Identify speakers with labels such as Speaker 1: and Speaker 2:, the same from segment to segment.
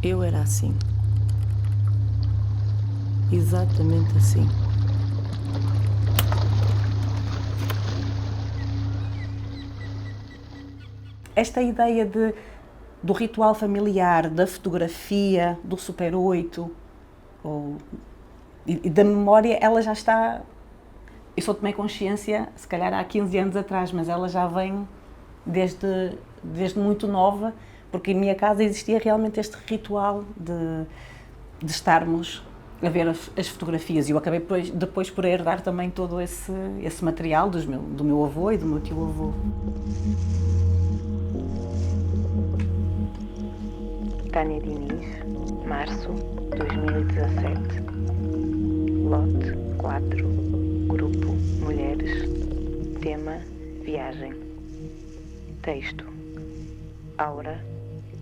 Speaker 1: Eu era assim. Exatamente assim. Esta ideia do ritual familiar, da fotografia, do Super 8 e da memória, ela já está. Eu só tomei consciência, se calhar há 15 anos atrás, mas ela já vem desde muito nova, porque em minha casa existia realmente este ritual de estarmos a ver as fotografias. E eu acabei depois por herdar também todo esse material do meu avô e do meu tio-avô.
Speaker 2: Tânia Diniz, março 2017. Lote 4, Grupo Mulheres. Tema: Viagem. Texto: Aura,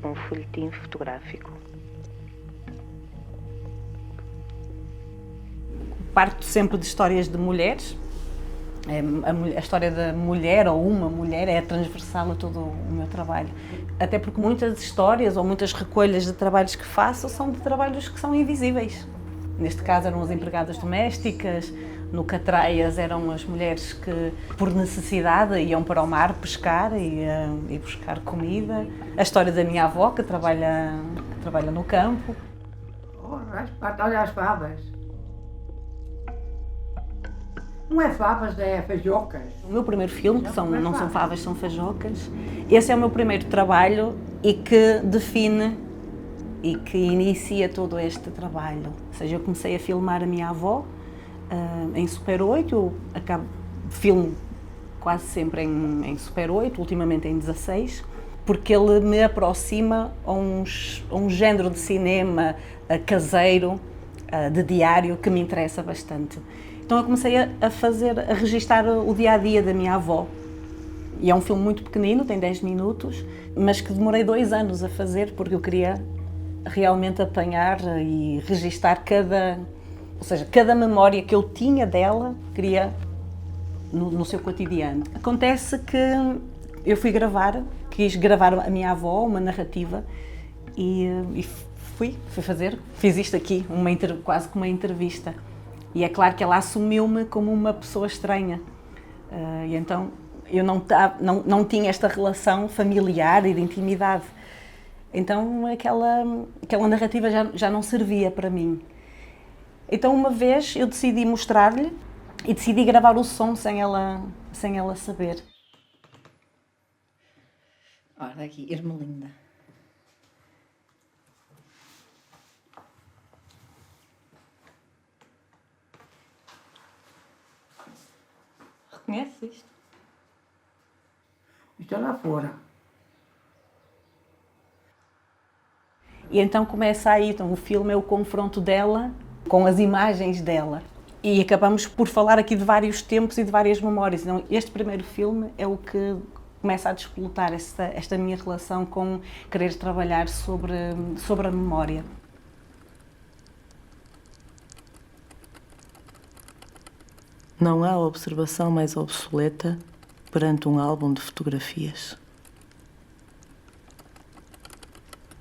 Speaker 2: um folhetim fotográfico.
Speaker 1: Parto sempre de histórias de mulheres. A história da mulher ou uma mulher é transversal a todo o meu trabalho. Até porque muitas histórias ou muitas recolhas de trabalhos que faço são de trabalhos que são invisíveis. Neste caso eram as empregadas domésticas, no Catraias eram as mulheres que, por necessidade, iam para o mar pescar e buscar comida. A história da minha avó, que trabalha no campo.
Speaker 3: Olha as favas. Não é favas, é fajocas.
Speaker 1: O meu primeiro filme, que não são favas, são fajocas, esse é o meu primeiro trabalho e que define e que inicia todo este trabalho. Ou seja, eu comecei a filmar a minha avó em Super 8, eu filmo quase sempre em Super 8, ultimamente em 16, porque ele me aproxima a um género de cinema caseiro, de diário, que me interessa bastante. Então eu comecei a registar o dia-a-dia da minha avó. E é um filme muito pequenino, tem 10 minutos, mas que demorei 2 anos a fazer, porque eu queria realmente apanhar e registar cada memória que eu tinha dela, queria no seu cotidiano. Acontece que eu quis gravar a minha avó, uma narrativa, e fiz isto aqui, quase como uma entrevista. E é claro que ela assumiu-me como uma pessoa estranha. E então eu não tinha esta relação familiar e de intimidade. Então aquela narrativa já não servia para mim. Então uma vez eu decidi mostrar-lhe e decidi gravar o som sem ela saber.
Speaker 4: Olha aqui, Ermelinda. Reconheces isto?
Speaker 3: Isto é lá fora.
Speaker 1: E então começa aí, então o filme é o confronto dela com as imagens dela. E acabamos por falar aqui de vários tempos e de várias memórias. Então, este primeiro filme é o que começa a despoltar esta minha relação com querer trabalhar sobre a memória.
Speaker 5: Não há observação mais obsoleta perante um álbum de fotografias.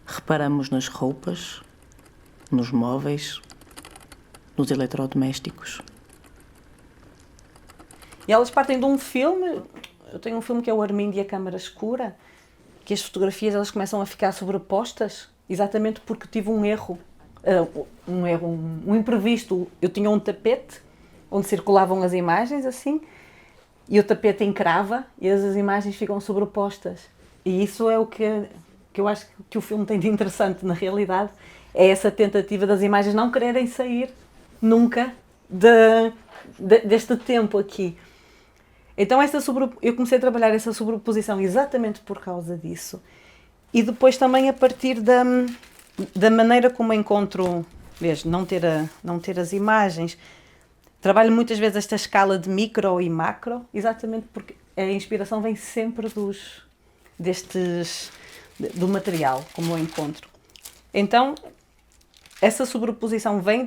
Speaker 5: Reparamos nas roupas, nos móveis, nos eletrodomésticos.
Speaker 1: E elas partem de um filme. Eu tenho um filme que é o Armindo e a Câmara Escura, que as fotografias elas começam a ficar sobrepostas, exatamente porque tive um erro, um imprevisto. Eu tinha um tapete onde circulavam as imagens assim, e o tapete encrava e as imagens ficam sobrepostas. E isso é o que eu acho que o filme tem de interessante, na realidade, é essa tentativa das imagens não quererem sair nunca deste tempo aqui. Então eu comecei a trabalhar essa sobreposição exatamente por causa disso. E depois também a partir da maneira como encontro, veja, não ter as imagens. Trabalho muitas vezes esta escala de micro e macro, exatamente porque a inspiração vem sempre do material, como eu encontro. Então, essa sobreposição vem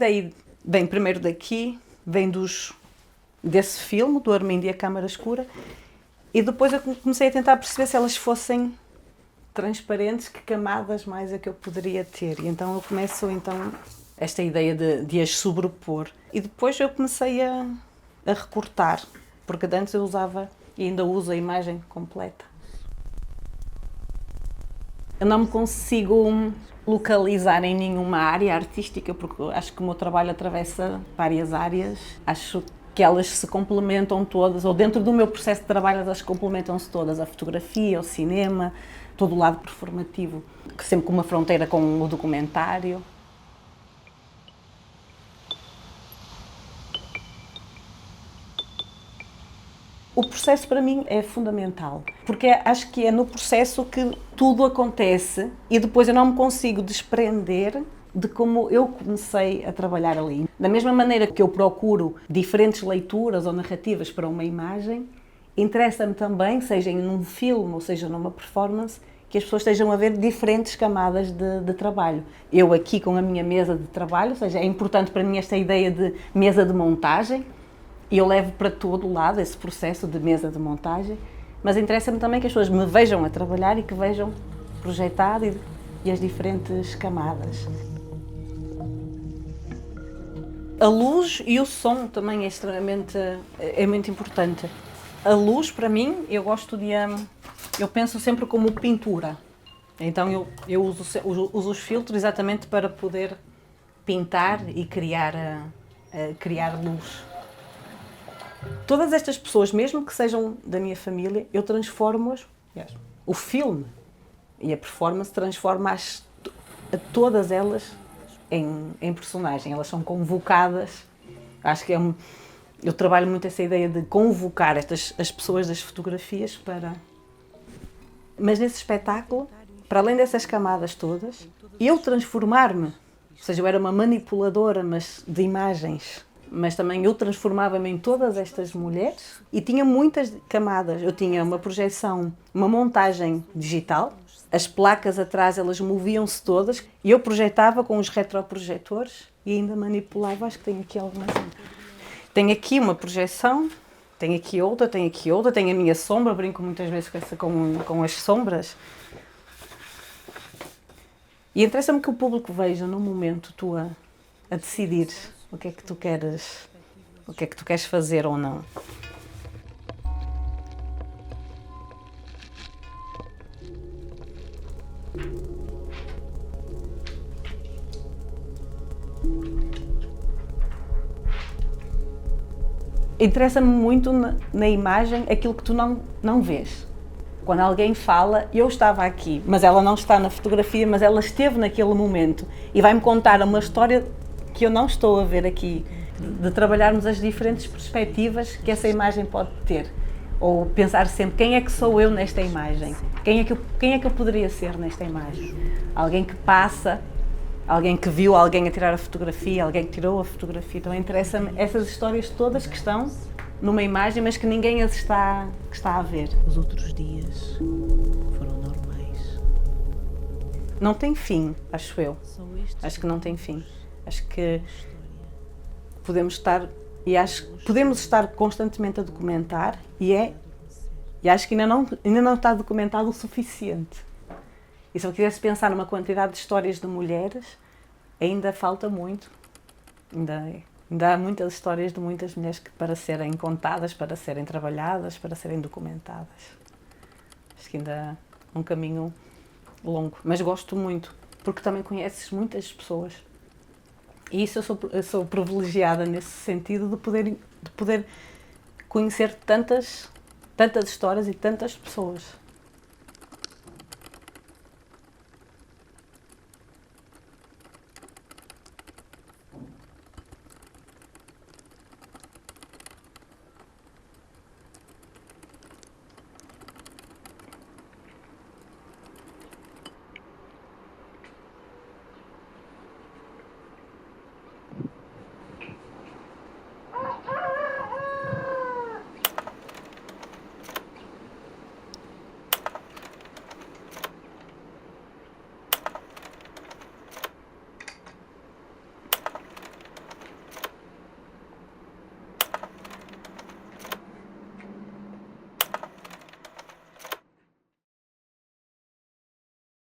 Speaker 1: primeiro daqui, vem desse filme, do Armindo e a Câmara Escura, e depois eu comecei a tentar perceber se elas fossem transparentes, que camadas mais é que eu poderia ter. E então eu começo esta ideia de as sobrepor. E depois eu comecei a recortar, porque antes eu usava e ainda uso a imagem completa. Eu não me consigo localizar em nenhuma área artística, porque acho que o meu trabalho atravessa várias áreas. Acho que elas se complementam todas, ou dentro do meu processo de trabalho elas complementam-se todas. A fotografia, o cinema, todo o lado performativo, que sempre com uma fronteira com o documentário. O processo para mim é fundamental, porque acho que é no processo que tudo acontece e depois eu não me consigo desprender de como eu comecei a trabalhar ali. Da mesma maneira que eu procuro diferentes leituras ou narrativas para uma imagem, interessa-me também, seja em um filme ou seja numa performance, que as pessoas estejam a ver diferentes camadas de trabalho. Eu aqui com a minha mesa de trabalho, ou seja, é importante para mim esta ideia de mesa de montagem, e eu levo para todo o lado esse processo de mesa de montagem, mas interessa-me também que as pessoas me vejam a trabalhar e que vejam projetar e as diferentes camadas. A luz e o som também é muito importante. A luz, para mim, eu penso sempre como pintura. Então eu uso os filtros exatamente para poder pintar e criar luz. Todas estas pessoas, mesmo que sejam da minha família, eu transformo-as. O filme e a performance transforma todas elas em personagem. Elas são convocadas. Acho que eu trabalho muito essa ideia de convocar as pessoas das fotografias para... Mas nesse espetáculo, para além dessas camadas todas, eu transformar-me. Ou seja, eu era uma manipuladora de imagens, mas também eu transformava-me em todas estas mulheres e tinha muitas camadas. Eu tinha uma projeção, uma montagem digital, as placas atrás elas moviam-se todas e eu projetava com os retroprojetores e ainda manipulava. Acho que tenho aqui algumas. Tenho aqui uma projeção, tenho aqui outra, tenho a minha sombra, brinco muitas vezes com as sombras. E interessa-me que o público veja no momento tu a decidir o que é que tu queres fazer ou não. Interessa-me muito na imagem aquilo que tu não vês. Quando alguém fala, eu estava aqui, mas ela não está na fotografia, mas ela esteve naquele momento e vai-me contar uma história que eu não estou a ver aqui, de trabalharmos as diferentes perspectivas que essa imagem pode ter. Ou pensar sempre, quem é que sou eu nesta imagem? Quem é que eu poderia ser nesta imagem? Alguém que passa, alguém que viu alguém a tirar a fotografia, alguém que tirou a fotografia. Então interessa-me essas histórias todas que estão numa imagem, mas que ninguém as está a ver.
Speaker 5: Os outros dias foram normais.
Speaker 1: Não tem fim, acho eu. Acho que não tem fim. Acho que podemos estar constantemente a documentar e acho que ainda não está documentado o suficiente. E se eu quisesse pensar numa quantidade de histórias de mulheres, ainda falta muito. Ainda há muitas histórias de muitas mulheres para serem contadas, para serem trabalhadas, para serem documentadas. Acho que ainda é um caminho longo, mas gosto muito, porque também conheces muitas pessoas. E isso eu sou privilegiada nesse sentido de poder conhecer tantas histórias e tantas pessoas.